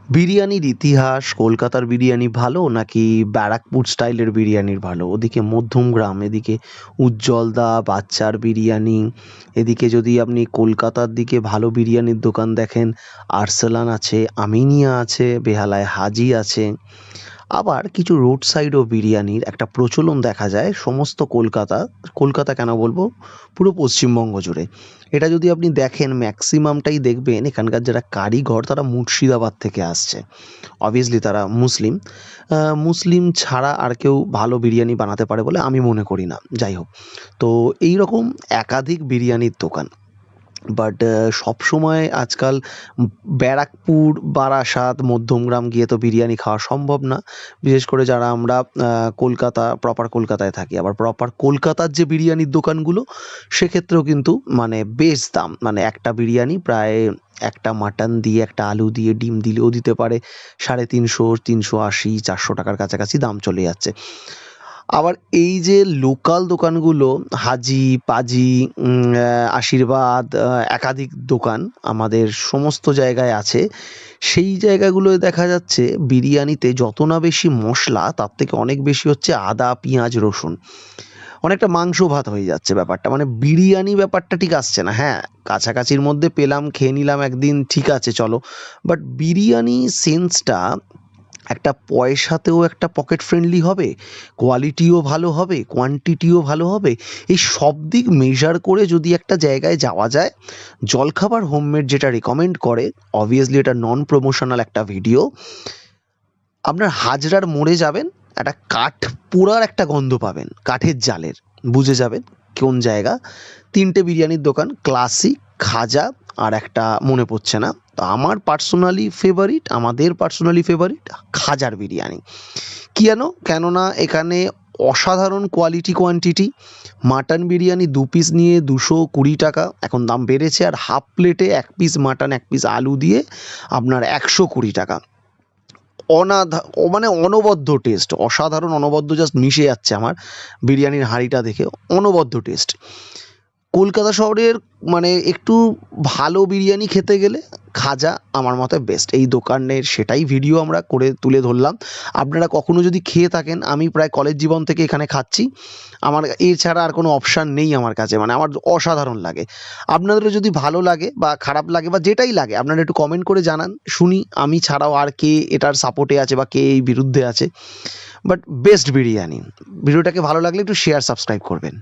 বিরিয়ানির ইতিহাস কলকাতার বিরিয়ানি ভালো নাকি ব্যারাকপুর স্টাইলের বিরিয়ানির ভালো? ওদিকে মধ্যমগ্রাম, এদিকে উজ্জ্বলদা, বাচ্চার বিরিয়ানি। এদিকে যদি আপনি কলকাতার দিকে ভালো বিরিয়ানির দোকান দেখেন, আরসালান আছে, আমিনিয়া আছে, বেহালায় হাজী আছে। আবার কিছু রোড সাইডও বিরিয়ানির একটা প্রচলন দেখা যায় সমস্ত কলকাতা, কলকাতা কেন বলবো, পুরো পশ্চিমবঙ্গ জুড়ে। এটা যদি আপনি দেখেন ম্যাক্সিমামটাই দেখবেন এখানকার যারা কারিগর তারা মুর্শিদাবাদ থেকে আসছে। অবভিয়াসলি তারা মুসলিম। মুসলিম ছাড়া আর কেউ ভালো বিরিয়ানি বানাতে পারে বলে আমি মনে করি না। যাই হোক। তো এইরকম একাধিক বিরিয়ানির দোকান। বাট সবসময় আজকাল ব্যারাকপুর, বারাসাত, মধ্যমগ্রাম গিয়ে তো বিরিয়ানি খাওয়া সম্ভব না। বিশেষ করে যারা আমরা কলকাতা, প্রপার কলকাতায় থাকি। আবার প্রপার কলকাতার যে বিরিয়ানির দোকানগুলো সেক্ষেত্রেও কিন্তু মানে বেশ দাম। মানে একটা বিরিয়ানি প্রায় একটা মাটন দিয়ে, একটা আলু দিয়ে, ডিম দিলেও দিতে পারে ৩৫০, ৩৮০, ৪০০ টাকার কাছাকাছি দাম চলে যাচ্ছে। আবার এই যে লোকাল দোকানগুলো হাজী, পাজি, আশীর্বাদ, একাধিক দোকান আমাদের সমস্ত জায়গায় আছে। সেই জায়গাগুলোয় দেখা যাচ্ছে বিরিয়ানিতে যত না বেশি মশলা তার থেকে অনেক বেশি হচ্ছে আদা, পেঁয়াজ, রসুন। অনেকটা মাংস ভাত হয়ে যাচ্ছে ব্যাপারটা। মানে বিরিয়ানি ব্যাপারটা ঠিক আসছে না। হ্যাঁ, কাছাকাছির মধ্যে পেলাম, খেয়ে নিলাম একদিন, ঠিক আছে চলো। বাট বিরিয়ানি সেন্সটা একটা পয়সাতেও একটা পকেট ফ্রেন্ডলি হবে, কোয়ালিটিও ভালো হবে, কোয়ান্টিটিও ভালো হবে। এই সব দিক মেজার করে যদি একটা জায়গায় যাওয়া যায়, জলখাবার হোমমেড যেটা রেকমেন্ড করে, অবভিয়াসলি এটা নন প্রমোশনাল একটা ভিডিও। আপনার হাজরার মোড়ে যাবেন, একটা কাঠ পোড়ার একটা গন্ধ পাবেন, কাঠের জালের, বুঝে যাবেন কোন জায়গা। ৩টে বিরিয়ানির দোকান, ক্লাসিক, খাজা, আর একটা মনে পড়ছে না। তো আমার পার্সোনালি ফেভারিট, আমাদের পার্সোনালি ফেভারিট খাজার বিরিয়ানি। কেননা এখানে অসাধারণ quality quantity. Mutton biryani ২ piece নিয়ে ২২০ টাকা, এখন দাম বেড়েছে। আর হাফ প্লেটে ১ পিস মাটন, ১ পিস আলু দিয়ে আপনার ১২০ টাকা। মানে অনবদ্য টেস্ট, অসাধারণ, অনবদ্য, জাস্ট মিশে যাচ্ছে আমার বিরিয়ানির হাঁড়িটা দেখে। অনবদ্য টেস্ট। কলকাতা শহরের মানে একটু ভালো বিরিয়ানি খেতে গেলে খাজা আমার মতে বেস্ট। এই দোকানের সেটাই ভিডিও আমরা করে তুলে ধরলাম। আপনারা কখনো যদি খেয়ে থাকেন, আমি প্রায় কলেজ জীবন থেকে এখানে খাচ্ছি। আমার এছাড়া আর কোনো অপশান নেই আমার কাছে। মানে আমার অসাধারণ লাগে। আপনাদেরও যদি ভালো লাগে বা খারাপ লাগে বা যেটাই লাগে, আপনারা একটু কমেন্ট করে জানান, শুনি আমি ছাড়াও আর কে এটার সাপোর্টে আছে বা কে এই বিরুদ্ধে আছে। But best biryani. ভিডিওটাকে ভালো লাগলে একটু শেয়ার, সাবস্ক্রাইব করবেন।